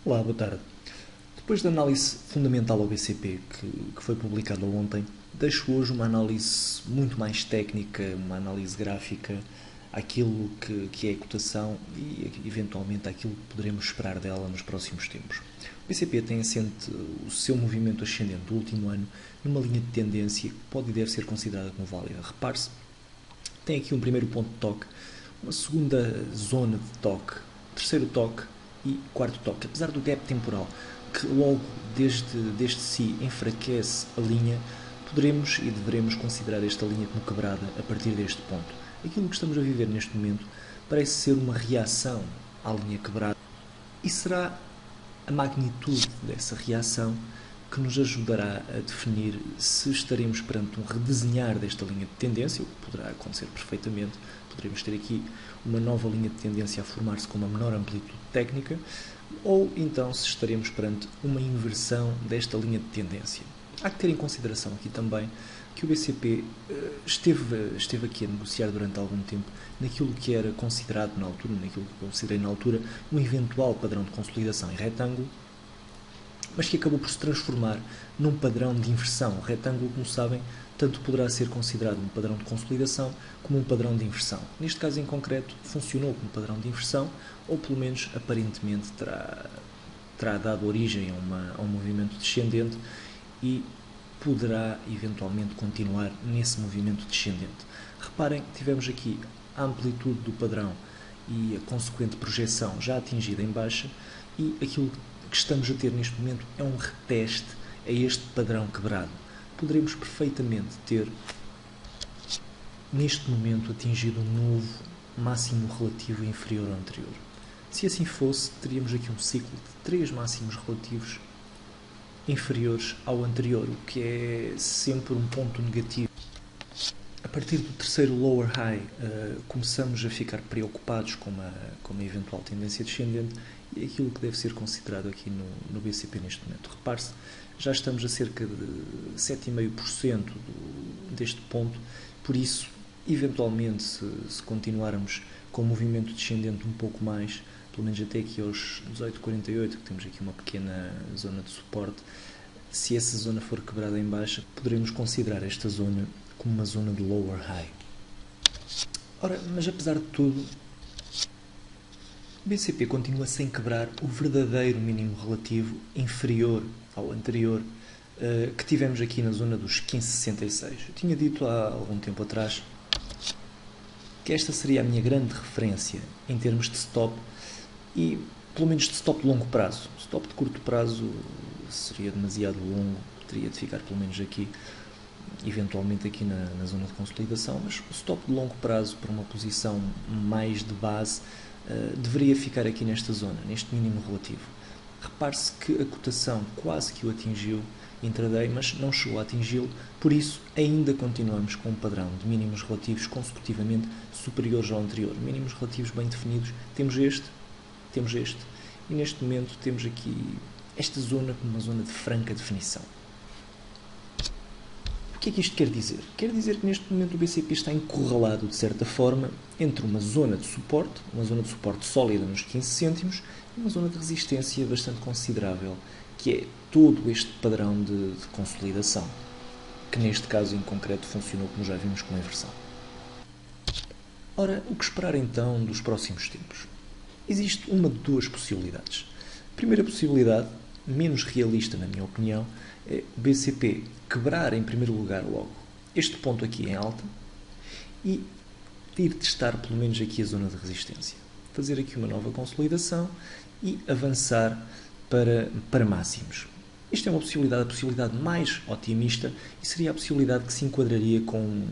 Olá, boa tarde. Depois da análise fundamental ao BCP que foi publicada ontem, deixo hoje uma análise muito mais técnica, uma análise gráfica àquilo que é a cotação e eventualmente àquilo que poderemos esperar dela nos próximos tempos. O BCP tem assente o seu movimento ascendente do último ano numa linha de tendência que pode e deve ser considerada como válida. Repare-se, tem aqui um primeiro ponto de toque, uma segunda zona de toque, terceiro toque e quarto toque. Apesar do gap temporal que logo desde si enfraquece a linha, poderemos e deveremos considerar esta linha como quebrada a partir deste ponto. Aquilo que estamos a viver neste momento parece ser uma reação à linha quebrada e será a magnitude dessa reação que nos ajudará a definir se estaremos perante um redesenhar desta linha de tendência, o que poderá acontecer perfeitamente. Poderemos ter aqui uma nova linha de tendência a formar-se com uma menor amplitude técnica, ou então se estaremos perante uma inversão desta linha de tendência. Há que ter em consideração aqui também que o BCP esteve aqui a negociar durante algum tempo naquilo que era considerado na altura, naquilo que considerei na altura, um eventual padrão de consolidação em retângulo, mas que acabou por se transformar num padrão de inversão. O retângulo, como sabem, tanto poderá ser considerado um padrão de consolidação como um padrão de inversão. Neste caso em concreto, funcionou como padrão de inversão, ou pelo menos aparentemente terá dado origem a um movimento descendente e poderá eventualmente continuar nesse movimento descendente. Reparem, tivemos aqui a amplitude do padrão e a consequente projeção já atingida em baixa, e aquilo que estamos a ter neste momento é um reteste a este padrão quebrado. Poderemos perfeitamente ter, neste momento, atingido um novo máximo relativo inferior ao anterior. Se assim fosse, teríamos aqui um ciclo de 3 máximos relativos inferiores ao anterior, o que é sempre um ponto negativo. A partir do terceiro lower high, começamos a ficar preocupados com uma eventual tendência descendente, e aquilo que deve ser considerado aqui no BCP neste momento. Repare-se, já estamos a cerca de 7,5% deste ponto, por isso, eventualmente, se continuarmos com o movimento descendente um pouco mais, pelo menos até aqui aos 18,48, que temos aqui uma pequena zona de suporte, se essa zona for quebrada em baixa, poderemos considerar esta zona como uma zona de lower high. Ora, mas apesar de tudo, o BCP continua sem quebrar o verdadeiro mínimo relativo inferior ao anterior, que tivemos aqui na zona dos 15,66. Eu tinha dito há algum tempo atrás que esta seria a minha grande referência em termos de stop, e pelo menos de stop de longo prazo. Stop de curto prazo seria demasiado longo, teria de ficar pelo menos aqui, eventualmente aqui na zona de consolidação, mas o stop de longo prazo para uma posição mais de base deveria ficar aqui nesta zona, neste mínimo relativo. Repare-se que a cotação quase que o atingiu intraday, mas não chegou a atingi-lo, por isso ainda continuamos com um padrão de mínimos relativos consecutivamente superiores ao anterior. Mínimos relativos bem definidos, temos este, e neste momento temos aqui esta zona como uma zona de franca definição. O que é que isto quer dizer? Quer dizer que neste momento o BCP está encurralado, de certa forma, entre uma zona de suporte sólida nos 15 cêntimos, e uma zona de resistência bastante considerável, que é todo este padrão de consolidação, que neste caso em concreto funcionou, como já vimos, com a inversão. Ora, o que esperar então dos próximos tempos? Existe uma de duas possibilidades. A primeira possibilidade, menos realista na minha opinião, é o BCP quebrar em primeiro lugar logo este ponto aqui em alta e ir testar pelo menos aqui a zona de resistência. Fazer aqui uma nova consolidação e avançar para máximos. Isto é uma possibilidade, a possibilidade mais otimista, e seria a possibilidade que se enquadraria com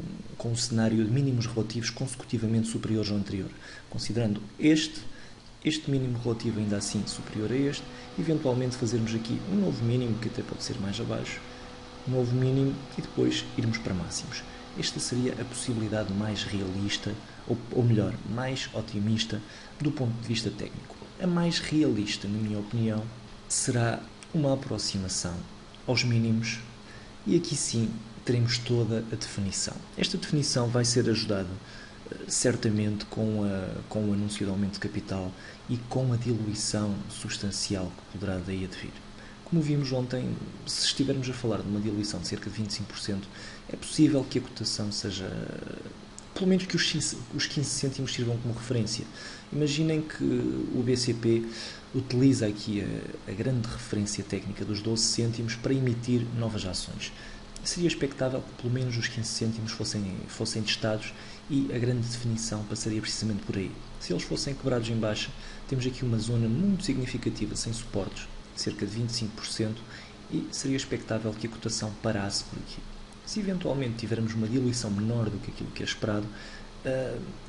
um cenário de mínimos relativos consecutivamente superiores ao anterior, considerando este mínimo relativo ainda assim superior a este, eventualmente fazermos aqui um novo mínimo, que até pode ser mais abaixo, um novo mínimo, e depois irmos para máximos. Esta seria a possibilidade mais realista, ou melhor, mais otimista do ponto de vista técnico. A mais realista, na minha opinião, será uma aproximação aos mínimos, e aqui sim teremos toda a definição. Esta definição vai ser ajudada certamente com o anúncio do aumento de capital e com a diluição substancial que poderá daí advir. Como vimos ontem, se estivermos a falar de uma diluição de cerca de 25%, é possível que a cotação seja, pelo menos que os 15 cêntimos sirvam como referência. Imaginem que o BCP utiliza aqui a grande referência técnica dos 12 cêntimos para emitir novas ações. Seria expectável que pelo menos os 15 cêntimos fossem testados e a grande definição passaria precisamente por aí. Se eles fossem quebrados em baixa, temos aqui uma zona muito significativa sem suportes, cerca de 25%, e seria expectável que a cotação parasse por aqui. Se eventualmente tivermos uma diluição menor do que aquilo que é esperado,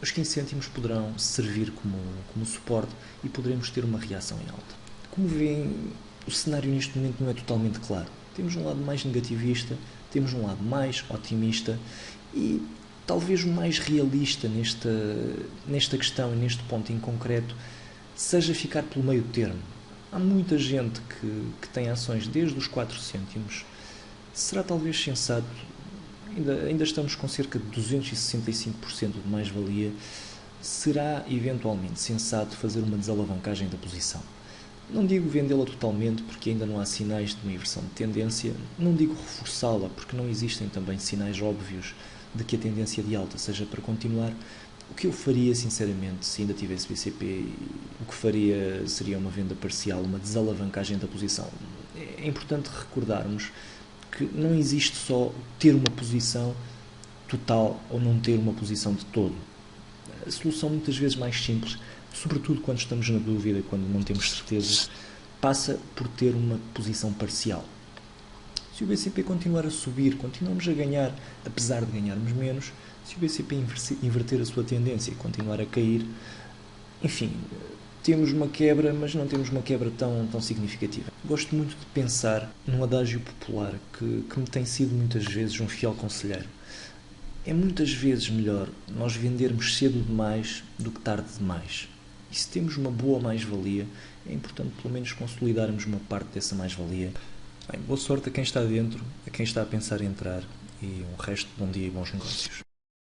os 15 cêntimos poderão servir como suporte e poderemos ter uma reação em alta. Como veem, o cenário neste momento não é totalmente claro. Temos um lado mais negativista, temos um lado mais otimista e talvez o mais realista nesta questão e neste ponto em concreto seja ficar pelo meio termo. Há muita gente que tem ações desde os 4 cêntimos. Será talvez sensato, ainda estamos com cerca de 265% de mais-valia, será eventualmente sensato fazer uma desalavancagem da posição. Não digo vendê-la totalmente porque ainda não há sinais de uma inversão de tendência, não digo reforçá-la porque não existem também sinais óbvios de que a tendência de alta seja para continuar. O que eu faria, sinceramente, se ainda tivesse BCP, o que faria seria uma venda parcial, uma desalavancagem da posição. É importante recordarmos que não existe só ter uma posição total ou não ter uma posição de todo. A solução muitas vezes mais simples, sobretudo quando estamos na dúvida, quando não temos certeza, passa por ter uma posição parcial. Se o BCP continuar a subir, continuamos a ganhar, apesar de ganharmos menos. Se o BCP inverter a sua tendência e continuar a cair, enfim, temos uma quebra, mas não temos uma quebra tão significativa. Gosto muito de pensar num adágio popular que me tem sido muitas vezes um fiel conselheiro. É muitas vezes melhor nós vendermos cedo demais do que tarde demais. E se temos uma boa mais-valia, é importante pelo menos consolidarmos uma parte dessa mais-valia. Bem, boa sorte a quem está dentro, a quem está a pensar em entrar e um resto de bom dia e bons negócios.